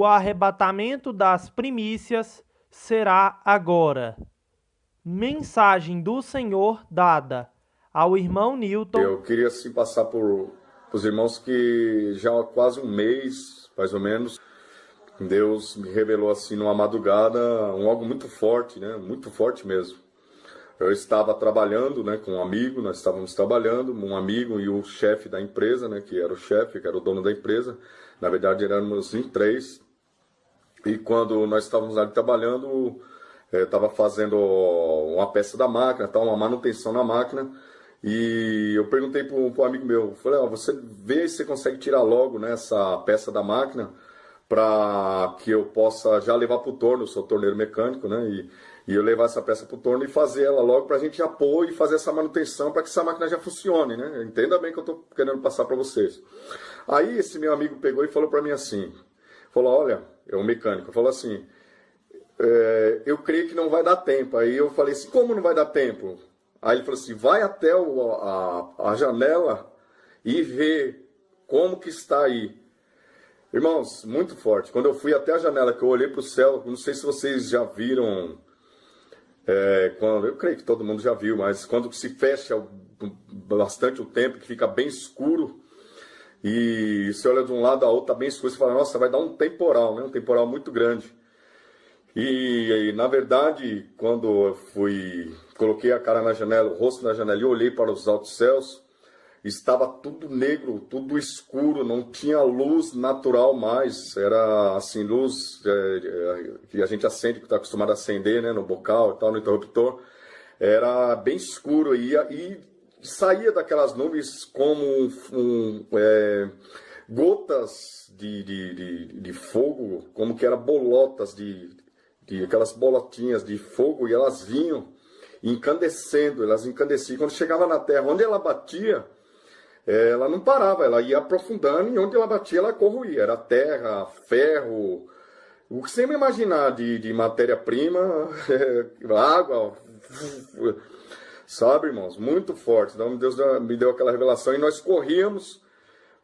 o arrebatamento das primícias será agora. Mensagem do Senhor dada ao irmão Newton. Eu queria assim passar por os irmãos que já há quase um mês, mais ou menos, Deus me revelou assim numa madrugada algo muito forte, né? Muito forte mesmo. Eu estava trabalhando, né, com um amigo, nós estávamos trabalhando, um amigo e o chefe da empresa, né, que era o chefe, que era o dono da empresa. Na verdade, éramos em três. E quando nós estávamos ali trabalhando, estava fazendo uma peça da máquina, uma manutenção na máquina. E eu perguntei para um amigo meu, falei, você vê se você consegue tirar logo, né, essa peça da máquina para que eu possa já levar para o torno, eu sou torneiro mecânico, né, e eu levar essa peça para o torno e fazer ela logo para a gente já pôr e fazer essa manutenção para que essa máquina já funcione, né? Entenda bem o que eu estou querendo passar para vocês. Aí esse meu amigo pegou e falou para mim assim, falou, olha, é um mecânico, falou assim, eu creio que não vai dar tempo. Aí eu falei assim, como não vai dar tempo? Aí ele falou assim, vai até a janela e vê como que está aí. Irmãos, muito forte. Quando eu fui até a janela, que eu olhei para o céu, não sei se vocês já viram, eu creio que todo mundo já viu, mas quando se fecha bastante o tempo, que fica bem escuro, e você olha de um lado a outro, tá bem escuro, você fala, nossa, vai dar um temporal, né? Um temporal muito grande. E na verdade, quando eu coloquei a cara na janela, o rosto na janela e olhei para os altos céus, estava tudo negro, tudo escuro, não tinha luz natural mais, era assim, luz que a gente acende, que está acostumado a acender, né, no bocal e tal, no interruptor, era bem escuro e saía daquelas nuvens como gotas de fogo, como que eram bolotas aquelas bolotinhas de fogo, e elas vinham incandescendo, elas incandesciam. Quando chegava na terra, onde ela batia, ela não parava, ela ia aprofundando, e onde ela batia, ela corroía. Era terra, ferro, o que você me imaginar de matéria-prima, água, sabe, irmãos? Muito forte. Então Deus me deu aquela revelação e nós corríamos,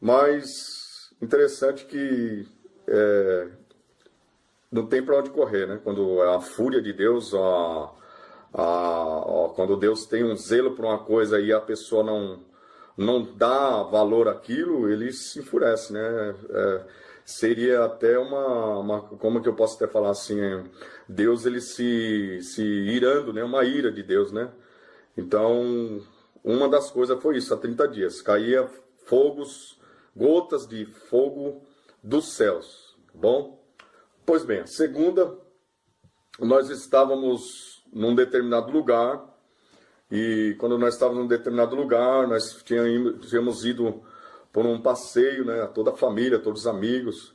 mas interessante que não tem para onde correr, né? Quando a fúria de Deus, quando Deus tem um zelo por uma coisa e a pessoa não dá valor àquilo, ele se enfurece, né? Seria até como que eu posso até falar assim, Deus ele se irando, né? Uma ira de Deus, né? Então, uma das coisas foi isso, há 30 dias, caía gotas de fogo dos céus, tá bom? Pois bem, a segunda, nós estávamos num determinado lugar, e quando nós estávamos num determinado lugar, nós tínhamos ido por um passeio, né, toda a família, todos os amigos,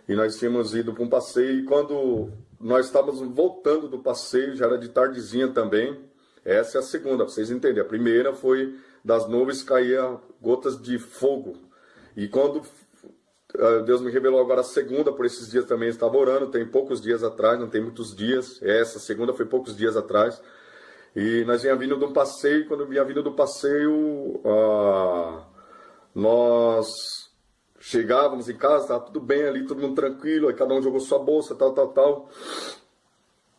e nós tínhamos ido para um passeio, e quando nós estávamos voltando do passeio, já era de tardezinha também. Essa é a segunda, para vocês entenderem. A primeira foi das nuvens caía gotas de fogo, e quando Deus me revelou agora a segunda, por esses dias também estava orando, tem poucos dias atrás, não tem muitos dias, essa segunda foi poucos dias atrás. E nós vinha vindo de um passeio, e quando vinha vindo do passeio, nós chegávamos em casa, estava tudo bem ali, todo mundo tranquilo, aí cada um jogou sua bolsa, tal.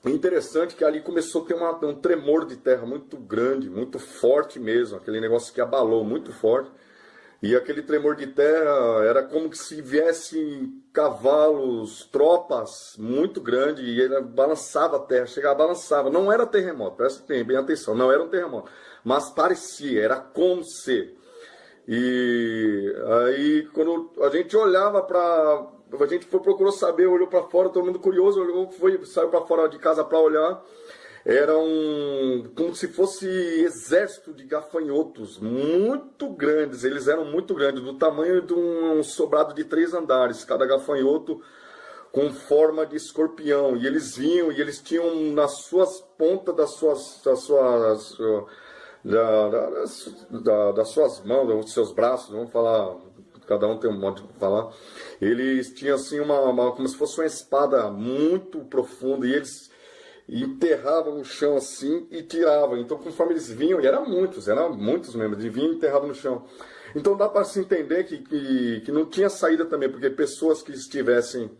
E interessante que ali começou a ter um tremor de terra muito grande, muito forte mesmo, aquele negócio que abalou muito forte. E aquele tremor de terra era como que se viessem cavalos, tropas muito grandes, e ele balançava a terra, chegava, balançava. Não era terremoto, presta bem atenção, não era um terremoto, mas parecia, era como se. E aí, quando a gente olhava para... A gente procurou saber, olhou para fora, todo mundo curioso, saiu para fora de casa para olhar. Era como se fosse exército de gafanhotos, muito grandes, eles eram muito grandes, do tamanho de um sobrado de 3 andares, cada gafanhoto com forma de escorpião, e eles vinham, e eles tinham nas suas pontas das suas mãos, dos seus braços, vamos falar, cada um tem um modo de falar, eles tinham assim como se fosse uma espada muito profunda, e eles enterravam no chão assim e tiravam. Então, conforme eles vinham, e eram muitos mesmo, eles vinham e enterravam no chão. Então, dá para se entender que não tinha saída também, porque pessoas que estivessem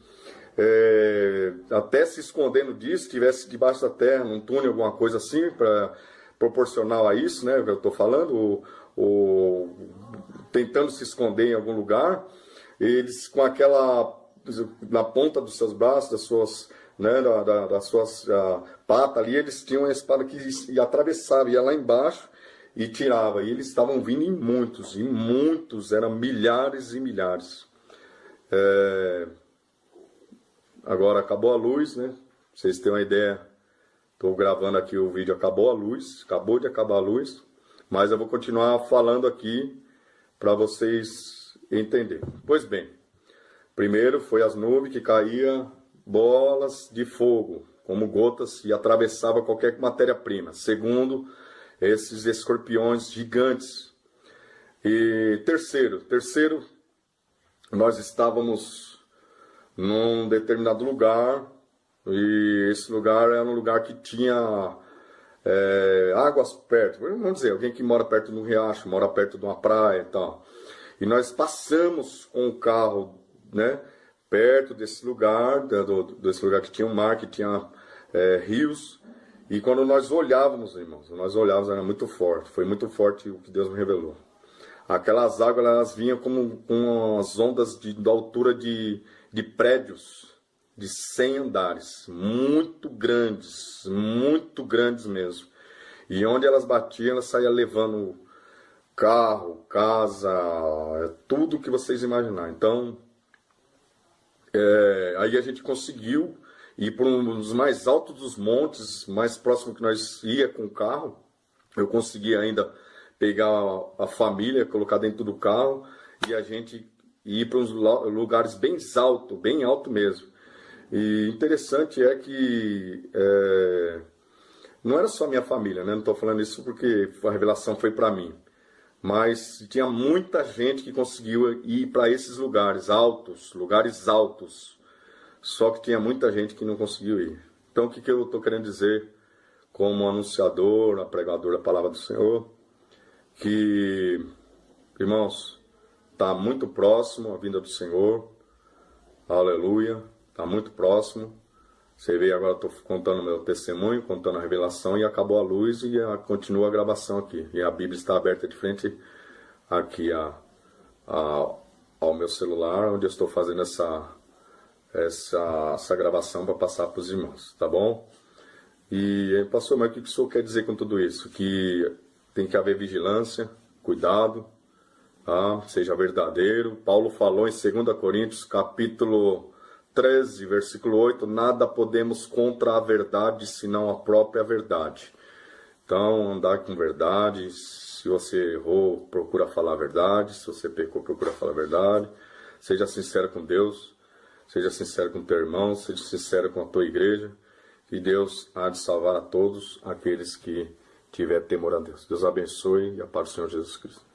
até se escondendo disso, estivesse debaixo da terra, num túnel, alguma coisa assim, para proporcional a isso, né, que eu estou falando, tentando se esconder em algum lugar, eles com aquela, na ponta dos seus braços, das suas, né, das suas patas ali, eles tinham uma espada que ia atravessava, ia lá embaixo e tirava, e eles estavam vindo em muitos, eram milhares e milhares. Agora acabou a luz, né? Pra vocês terem uma ideia, estou gravando aqui o vídeo, acabou de acabar a luz, mas eu vou continuar falando aqui para vocês entenderem. Pois bem, primeiro foi as nuvens que caíam bolas de fogo, como gotas, e atravessava qualquer matéria-prima. Segundo, esses escorpiões gigantes. E terceiro, nós estávamos num determinado lugar, e esse lugar era um lugar que tinha águas perto. Vamos dizer, alguém que mora perto de um riacho, mora perto de uma praia e tal. E nós passamos com o carro, né, perto desse lugar, desse lugar que tinha um mar, que tinha rios. E quando nós olhávamos, irmãos, era muito forte. Foi muito forte o que Deus me revelou. Aquelas águas, elas vinham como com as ondas da altura de prédios de 100 andares, muito grandes mesmo. E onde elas batiam, elas saíam levando carro, casa, tudo que vocês imaginarem. Então, aí a gente conseguiu ir por um dos mais altos dos montes, mais próximo que nós ia com o carro. Eu consegui ainda pegar a família, colocar dentro do carro e a gente ir para uns lugares bem alto mesmo. E interessante é que não era só minha família, né? Não estou falando isso porque a revelação foi para mim, mas tinha muita gente que conseguiu ir para esses lugares altos, só que tinha muita gente que não conseguiu ir. Então o que eu estou querendo dizer como anunciador, pregador da palavra do Senhor? Que, irmãos, está muito próximo a vinda do Senhor, aleluia, está muito próximo. Você vê, agora estou contando meu testemunho, contando a revelação, e acabou a luz e continua a gravação aqui. E a Bíblia está aberta de frente aqui ao meu celular, onde eu estou fazendo essa gravação para passar para os irmãos, tá bom? E, pastor, mas o que o senhor quer dizer com tudo isso? Que tem que haver vigilância, cuidado, tá? Seja verdadeiro. Paulo falou em 2 Coríntios, capítulo 13, versículo 8, nada podemos contra a verdade, senão a própria verdade. Então, andar com verdade. Se você errou, procura falar a verdade. Se você pecou, procura falar a verdade. Seja sincero com Deus, seja sincero com o teu irmão, seja sincero com a tua igreja. E Deus há de salvar a todos aqueles que tiver temor a Deus. Deus abençoe e a paz do Senhor Jesus Cristo.